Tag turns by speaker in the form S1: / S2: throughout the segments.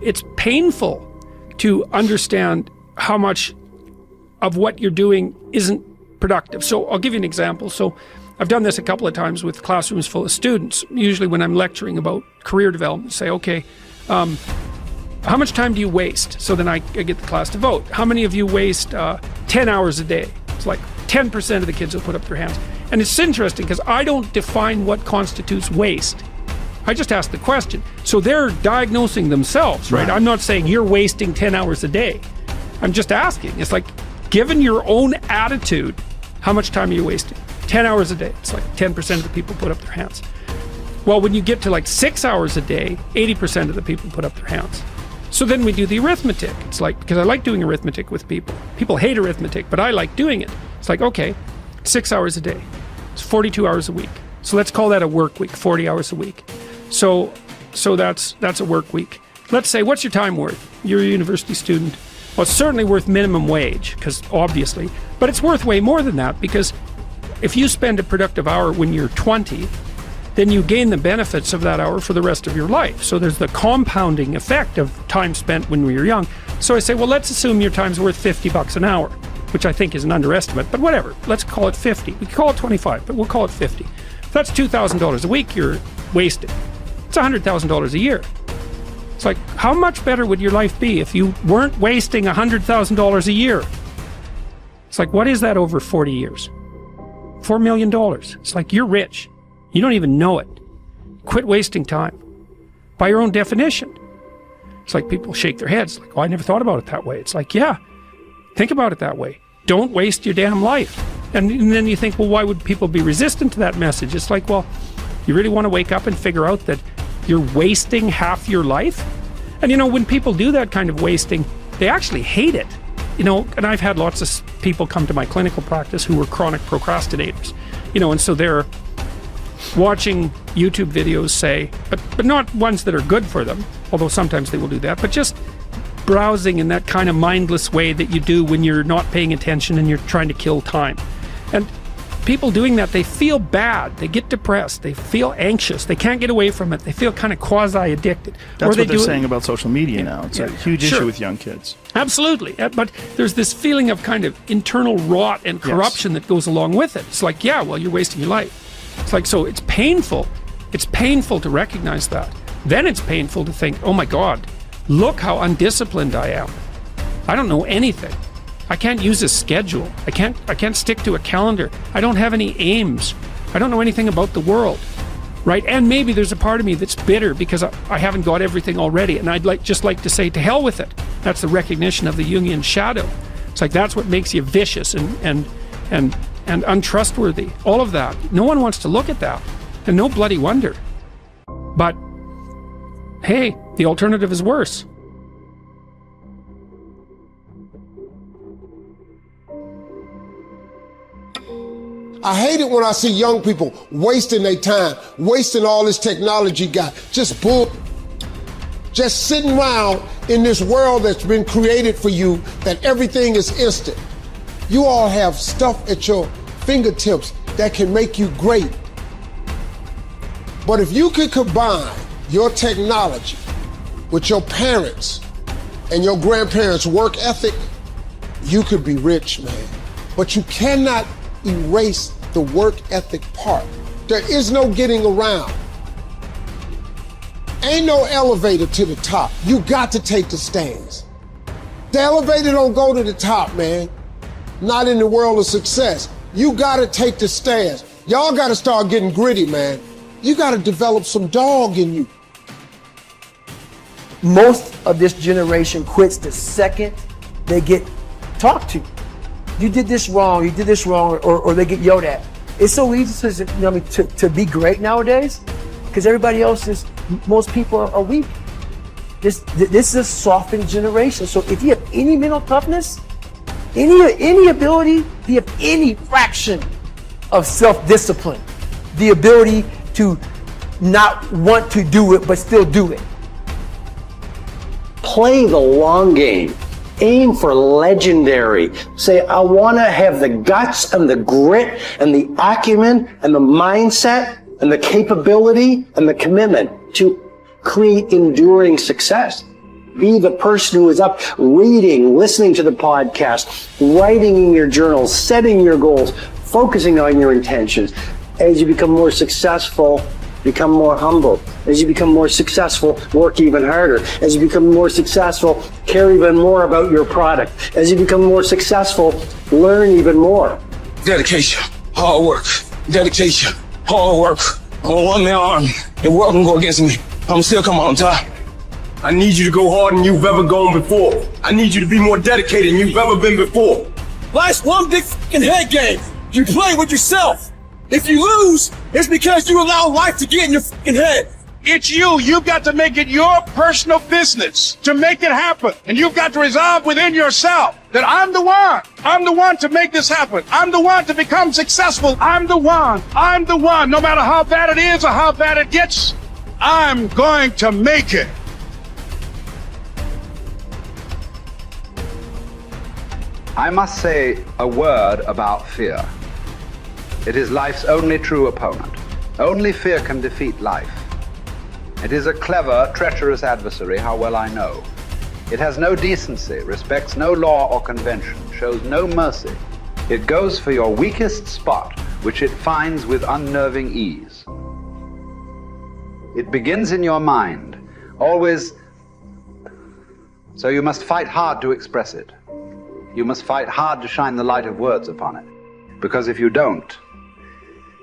S1: it's painful to understand how much of what you're doing isn't productive. So I'll give you an example. So I've done this a couple of times with classrooms full of students. Usually when I'm lecturing about career development, say, okay, how much time do you waste? So then I get the class to vote. How many of you waste 10 hours a day? It's like 10% of the kids will put up their hands. And it's interesting because I don't define what constitutes waste. I just ask the question. So they're diagnosing themselves, right? I'm not saying you're wasting 10 hours a day. I'm just asking. It's like, given your own attitude, how much time are you wasting? 10 hours a day. It's like 10% of the people put up their hands. Well, when you get to like 6 hours a day, 80% of the people put up their hands. So then we do the arithmetic. It's like, because I like doing arithmetic with people. People hate arithmetic, but I like doing it. It's like, okay, 6 hours a day. It's 42 hours a week. So let's call that a work week, 40 hours a week. So that's a work week. Let's say, what's your time worth? You're a university student. Well, it's certainly worth minimum wage, because obviously, but it's worth way more than that, because if you spend a productive hour when you're 20, then you gain the benefits of that hour for the rest of your life. So there's the compounding effect of time spent when we were young. So I say, well, let's assume your time's worth $50 an hour, which I think is an underestimate, but whatever. Let's call it 50. We can call it 25, but we'll call it 50. If that's $2,000 a week you're wasting. It's $100,000 a year. It's like, how much better would your life be if you weren't wasting $100,000 a year? It's like, what is that over 40 years? $4 million. It's like, you're rich. You don't even know it. Quit wasting time. By your own definition. It's like people shake their heads, like, oh, I never thought about it that way. It's like, yeah, think about it that way. Don't waste your damn life. And then you think, well, why would people be resistant to that message? It's like, well, you really want to wake up and figure out that you're wasting half your life? And you know, when people do that kind of wasting, they actually hate it. You know, and I've had lots of people come to my clinical practice who were chronic procrastinators. You know, and so they're watching YouTube videos, say, but not ones that are good for them, although sometimes they will do that, but just browsing in that kind of mindless way that you do when you're not paying attention and you're trying to kill time. And people doing that, they feel bad, they get depressed, they feel anxious, they can't get away from it, they feel kind of quasi-addicted.
S2: That's what they're saying about social media now. It's a huge issue with young kids.
S1: Absolutely, but there's this feeling of kind of internal rot and corruption that goes along with it. It's like, yeah, well, you're wasting your life. It's like, so it's painful. It's painful to recognize that. Then it's painful to think, oh my God, look how undisciplined I am. I don't know anything. I can't use a schedule. I can't stick to a calendar. I don't have any aims. I don't know anything about the world, right? And maybe there's a part of me that's bitter because I haven't got everything already, and I'd just like to say, to hell with it. That's the recognition of the Jungian shadow. It's like, that's what makes you vicious and untrustworthy. All of that. No one wants to look at that, and no bloody wonder. But hey, the alternative is worse.
S3: I hate it when I see young people wasting their time, wasting all this technology got, just sitting around in this world that's been created for you, that everything is instant. You all have stuff at your fingertips that can make you great. But if you could combine your technology with your parents and your grandparents' work ethic, you could be rich, man. But you cannot erase the work ethic part. There is no getting around. Ain't no elevator to the top. You got to take the stairs. The elevator don't go to the top, man. Not in the world of success. You gotta take the stairs. Y'all gotta start getting gritty, man. You gotta develop some dog in you.
S4: Most of this generation quits the second they get talked to. You did this wrong, or they get yelled at. It's so easy to be great nowadays because everybody else is, most people are weak. This is a softened generation. So if you have any mental toughness, any ability, if you have any fraction of self-discipline, the ability to not want to do it but still do it.
S5: Play the long game. Aim for legendary. Say, I want to have the guts and the grit and the acumen and the mindset and the capability and the commitment to create enduring success. Be the person who is up reading, listening to the podcast, writing in your journal, setting your goals, focusing on your intentions. As you become more successful, become more humble. As you become more successful, work even harder. As you become more successful, care even more about your product. As you become more successful, learn even more.
S6: Dedication, hard work, dedication, hard work. I'm a one-man army. The world can go against me. I'm still come out on top.
S7: I need you to go harder than you've ever gone before. I need you to be more dedicated than you've ever been before.
S6: Life's one big fucking head game. You play with yourself. If you lose, it's because you allow life to get in your fucking head.
S8: It's you. You've got to make it your personal business to make it happen. And you've got to resolve within yourself that I'm the one. I'm the one to make this happen. I'm the one to become successful. I'm the one. I'm the one. No matter how bad it is or how bad it gets, I'm going to make it.
S9: I must say a word about fear. It is life's only true opponent. Only fear can defeat life. It is a clever, treacherous adversary, how well I know. It has no decency, respects no law or convention, shows no mercy. It goes for your weakest spot, which it finds with unnerving ease. It begins in your mind, always, so you must fight hard to express it. You must fight hard to shine the light of words upon it. Because if you don't,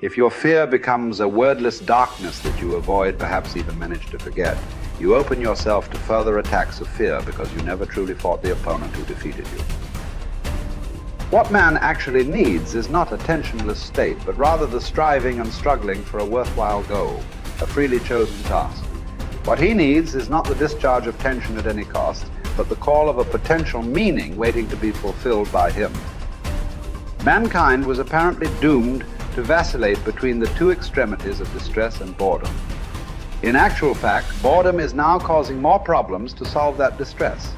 S9: if your fear becomes a wordless darkness that you avoid, perhaps even manage to forget, you open yourself to further attacks of fear because you never truly fought the opponent who defeated you. What man actually needs is not a tensionless state, but rather the striving and struggling for a worthwhile goal, a freely chosen task. What he needs is not the discharge of tension at any cost, but the call of a potential meaning waiting to be fulfilled by him. Mankind was apparently doomed to vacillate between the two extremities of distress and boredom. In actual fact, boredom is now causing more problems to solve that distress.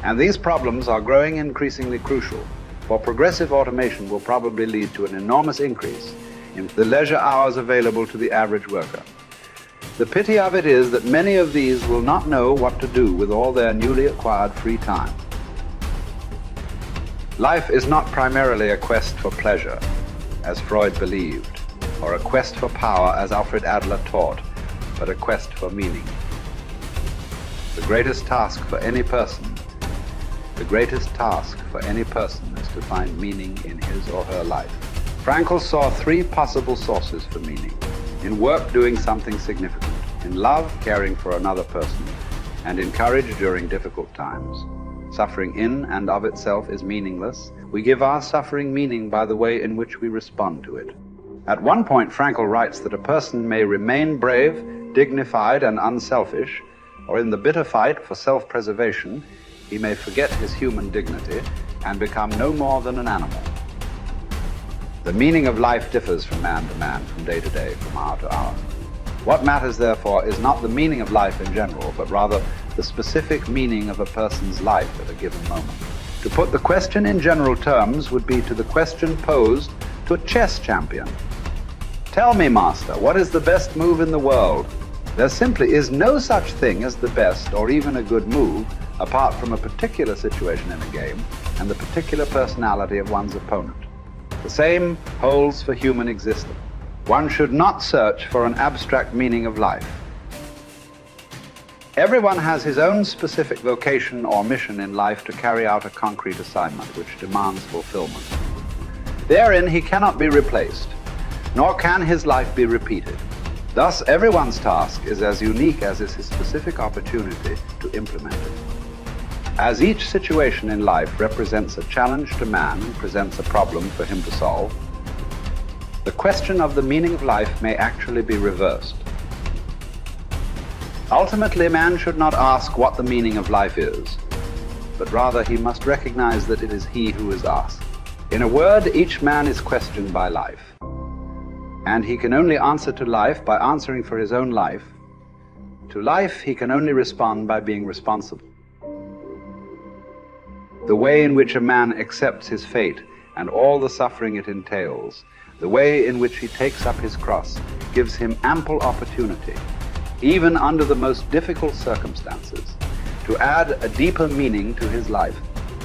S9: And these problems are growing increasingly crucial, for progressive automation will probably lead to an enormous increase in the leisure hours available to the average worker. The pity of it is that many of these will not know what to do with all their newly acquired free time. Life is not primarily a quest for pleasure, as Freud believed, or a quest for power, as Alfred Adler taught, but a quest for meaning. The greatest task for any person is to find meaning in his or her life. Frankl saw three possible sources for meaning: in work, doing something significant; in love, caring for another person; and in courage during difficult times. Suffering in and of itself is meaningless. We give our suffering meaning by the way in which we respond to it. At one point, Frankl writes that a person may remain brave, dignified, and unselfish, or in the bitter fight for self-preservation, he may forget his human dignity and become no more than an animal. The meaning of life differs from man to man, from day to day, from hour to hour. What matters, therefore, is not the meaning of life in general, but rather the specific meaning of a person's life at a given moment. To put the question in general terms would be to the question posed to a chess champion. Tell me, master, what is the best move in the world? There simply is no such thing as the best or even a good move apart from a particular situation in a game and the particular personality of one's opponent. The same holds for human existence. One should not search for an abstract meaning of life. Everyone has his own specific vocation or mission in life to carry out a concrete assignment which demands fulfillment. Therein he cannot be replaced, nor can his life be repeated. Thus, everyone's task is as unique as is his specific opportunity to implement it. As each situation in life represents a challenge to man and presents a problem for him to solve, the question of the meaning of life may actually be reversed. Ultimately, man should not ask what the meaning of life is, but rather he must recognize that it is he who is asked. In a word, each man is questioned by life, and he can only answer to life by answering for his own life. To life, he can only respond by being responsible. The way in which a man accepts his fate and all the suffering it entails, the way in which he takes up his cross, gives him ample opportunity, even under the most difficult circumstances, to add a deeper meaning to his life,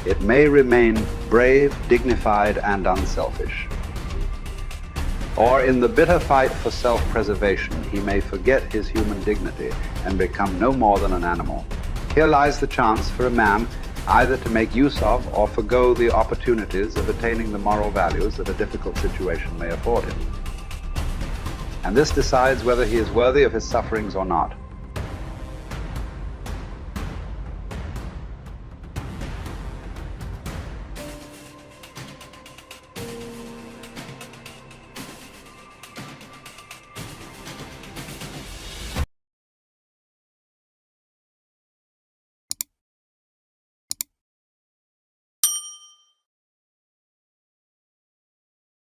S9: it may remain brave, dignified, and unselfish. Or in the bitter fight for self-preservation, he may forget his human dignity and become no more than an animal. Here lies the chance for a man either to make use of or forgo the opportunities of attaining the moral values that a difficult situation may afford him. And this decides whether he is worthy of his sufferings or not.